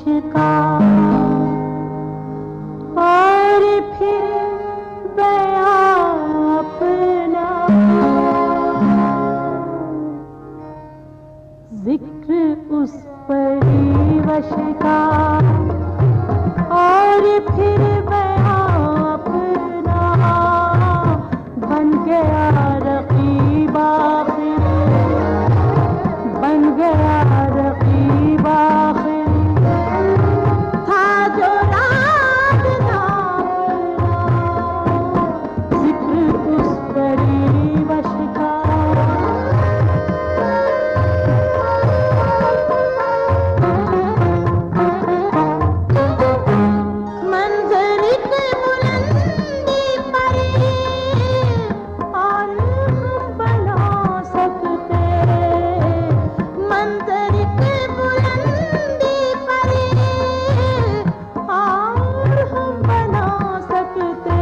का और फिर बयां अपना जिक्र उस परिवश का और फिर बयां अपना बन गया रकीब आखिर, बन गया रकीब आखिर। था जो राज नापना जिक्र उस परिवश का। मंजर के बुलंदी पर और हम बना सकते, मंजर के बुलंदी पर और हम बना सकते।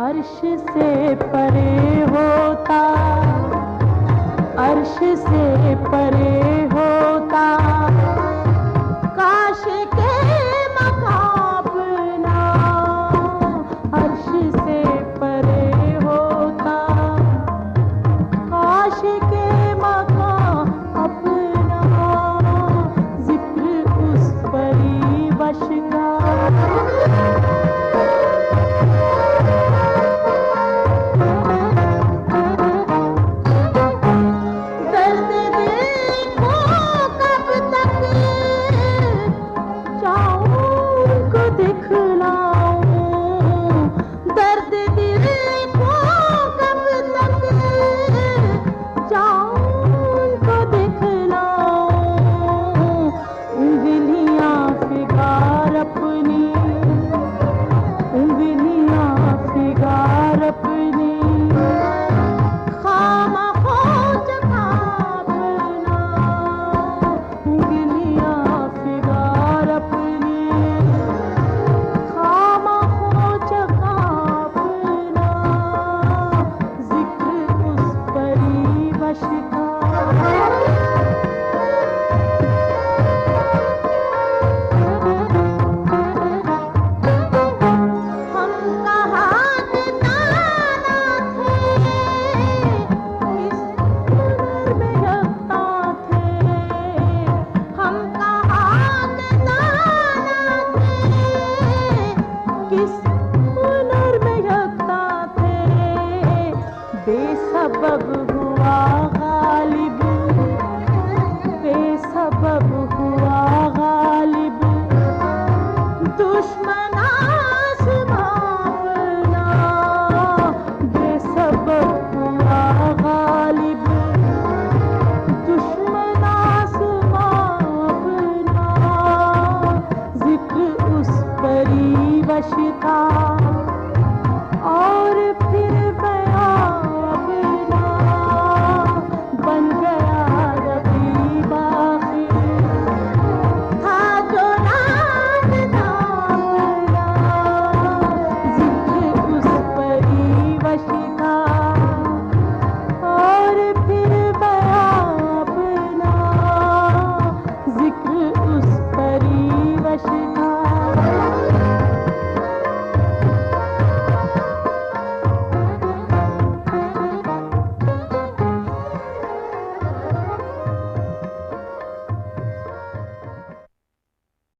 अर्श से परे होता, अर्श से परे